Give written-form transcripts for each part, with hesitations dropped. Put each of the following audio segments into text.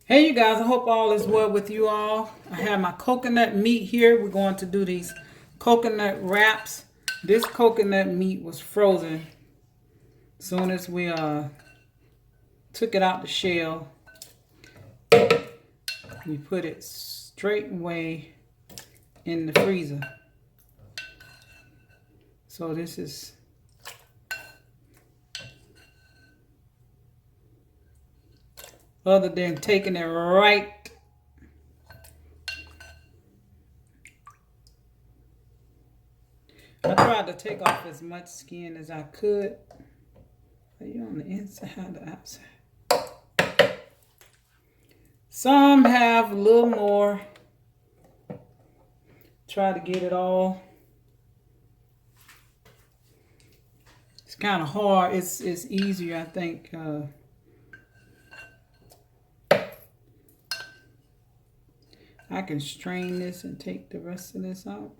Hey you guys, I hope all is well with you all. I have my coconut meat here. We're going to do these coconut wraps. This coconut meat was frozen as soon as we took it out the shell. We put it straight away in the freezer. So this is other than taking it right. I tried to take off as much skin as I could. Are you on the inside or the outside? Some have a little more. Try to get it all. It's kind of hard. It's easier, I think. I can strain this and take the rest of this out.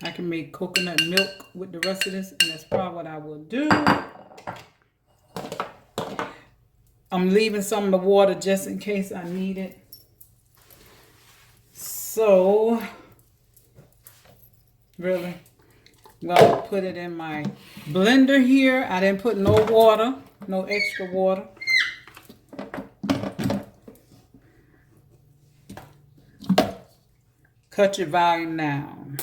I can make coconut milk with the rest of this, and that's probably what I will do. I'm leaving some of the water just in case I need it. So, really, I'm going to put it in my blender here. I didn't put no water, no extra water. Cut your volume down.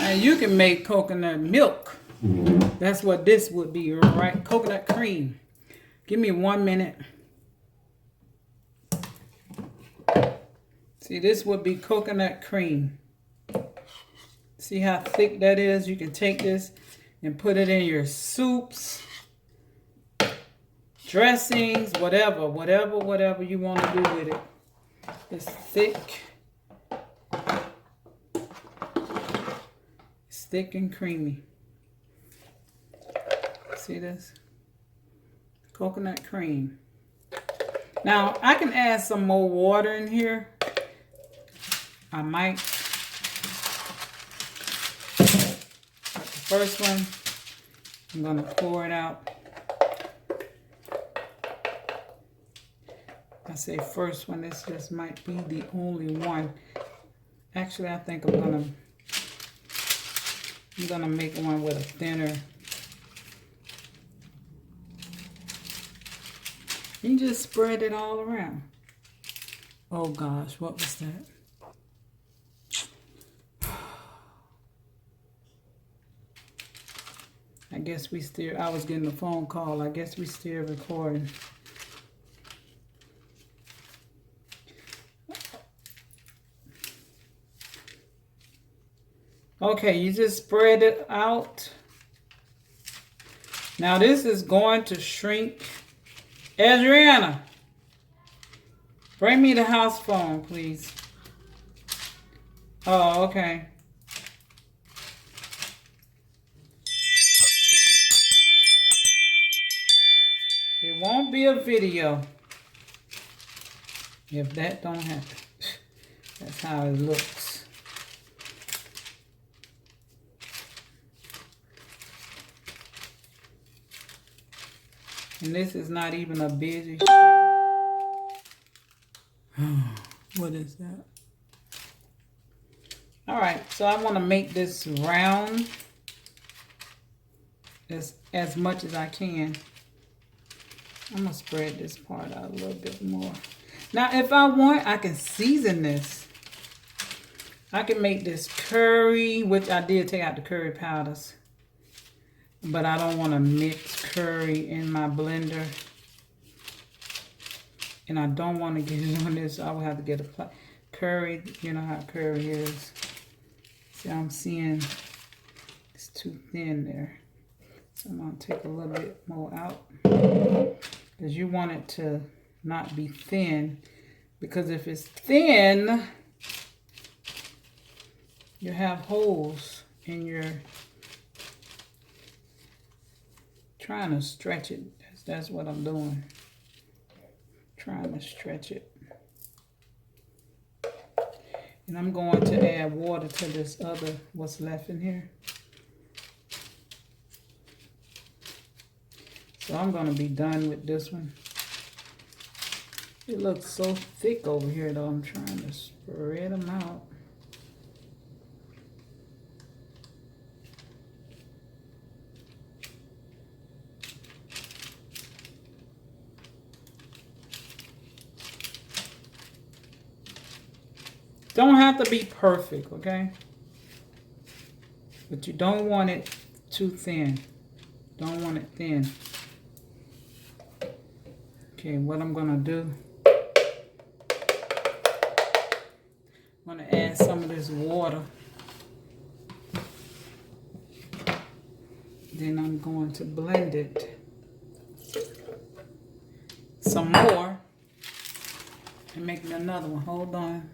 And you can make coconut milk. That's what this would be, right? Coconut cream. Give me 1 minute. See, this would be coconut cream. See how thick that is? You can take this and put it in your soups, dressings, whatever you want to do with it. It's thick. It's thick and creamy. See this? Coconut cream. Now, I can add some more water in here. I might. But the first one, I'm going to pour it out. I say first one, this just might be the only one. Actually, I think I'm gonna make one with a thinner. You just spread it all around. Oh gosh, what was that? I guess we still, I was getting a phone call. I guess we still recording. Okay, you just spread it out. Now this is going to shrink. Adriana, bring me the house phone, please. Oh, okay. It won't be a video if that don't happen. That's how it looks. And this is not even a busy street. What is that? Alright, so I want to make this round as much as I can. I'm going to spread this part out a little bit more. Now, if I want, I can season this. I can make this curry, which I did take out the curry powders. But I don't want to mix curry in my blender. And I don't want to get it on this. I will have to get a curry. You know how curry is. See, I'm seeing it's too thin there. So I'm going to take a little bit more out. Because you want it to not be thin. Because if it's thin, you have holes in your... Trying to stretch it. That's what I'm doing. Trying to stretch it. And I'm going to add water to this other, what's left in here. So I'm going to be done with this one. It looks so thick over here though. I'm trying to spread them out. Don't have to be perfect, okay? But you don't want it too thin. Don't want it thin. Okay, what I'm gonna do, I'm gonna add some of this water. Then I'm going to blend it some more and make me another one. Hold on.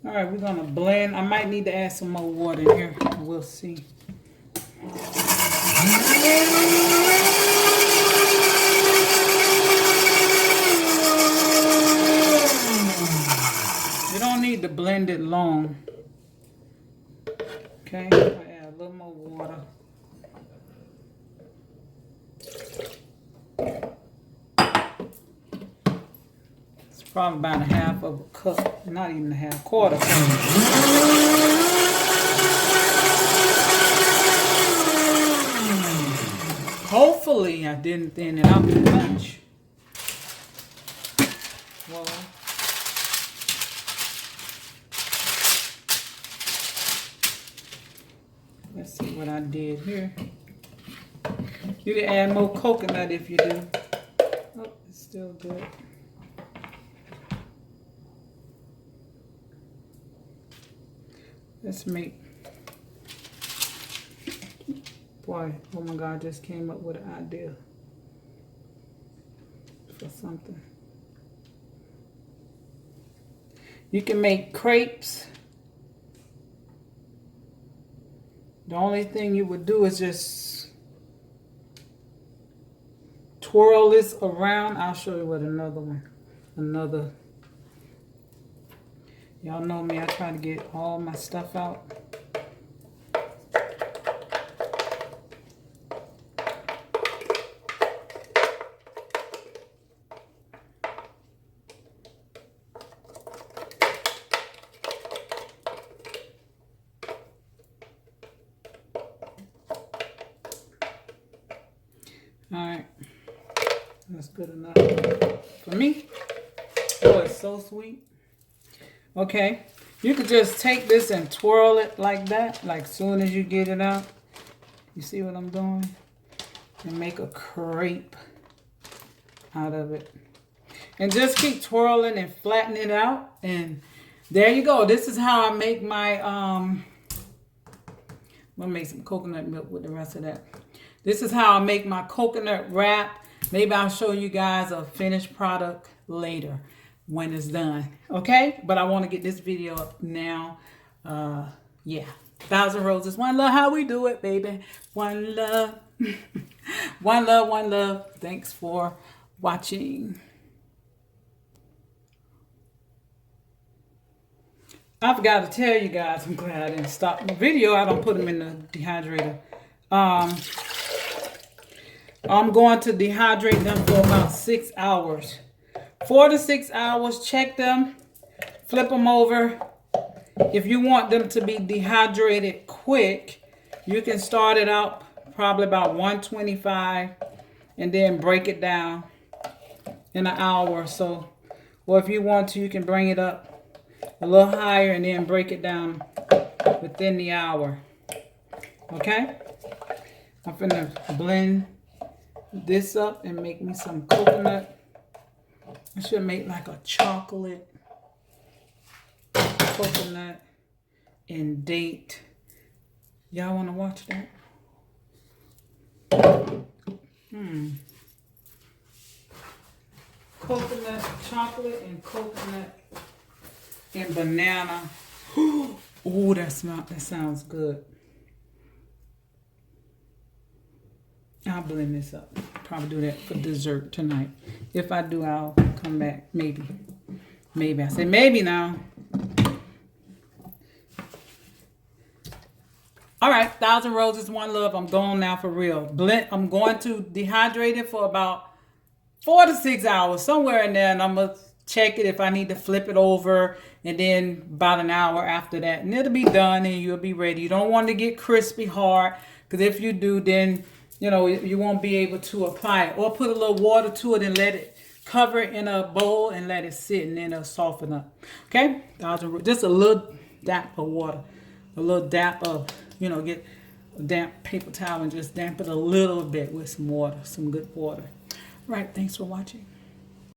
All right, we're gonna blend. I might need to add some more water in here. We'll see. You don't need to blend it long. Okay, I'll add a little more water. Probably about a half of a cup, not even a half, quarter cup. Hopefully I didn't thin it out too much. Well, let's see what I did here. You can add more coconut if you do. Oh, it's still good. Let's make, boy, oh my God, I just came up with an idea for something. You can make crepes. The only thing you would do is just twirl this around. I'll show you what another one, y'all know me, I try to get all my stuff out. Alright, that's good enough for me. Oh, it's so sweet. Okay, you could just take this and twirl it like that, like soon as you get it out. You see what I'm doing? And make a crepe out of it. And just keep twirling and flatten it out. And there you go. This is how I make my, I'm going to make some coconut milk with the rest of that. This is how I make my coconut wrap. Maybe I'll show you guys a finished product later when it's done. Okay? But I want to get this video up now. Yeah. 1,000 Roses. One love. How we do it, baby. One love. One love. One love. Thanks for watching. I forgot to tell you guys, I'm glad I didn't stop the video. I don't put them in the dehydrator. I'm going to dehydrate them for about 6 hours. 4 to 6 hours. Check them. Flip them over. If you want them to be dehydrated quick, you can start it out probably about 125 and then break it down in an hour or so. Or if you want to, you can bring it up a little higher and then break it down within the hour. Okay? I'm finna blend this up and make me some coconut. I should make like a chocolate coconut. and date. Y'all want to watch that? Coconut chocolate and coconut and banana. Oh, that sounds good. I'll blend this up. Probably do that for dessert tonight. If I do, I'll come back. Maybe. Maybe. I say maybe now. All right. 1,000 Roses, One Love. I'm going now for real. I'm going to dehydrate it for about 4 to 6 hours. Somewhere in there. And I'm going to check it if I need to flip it over. And then about an hour after that. And it'll be done and you'll be ready. You don't want to get crispy hard. Because if you do, then you know, you won't be able to apply it. Or put a little water to it and let it cover it in a bowl and let it sit and then it'll soften up. Okay? Just a little dap of water. A little dap of, you know, get a damp paper towel and just damp it a little bit with some water. Some good water. All right. Thanks for watching.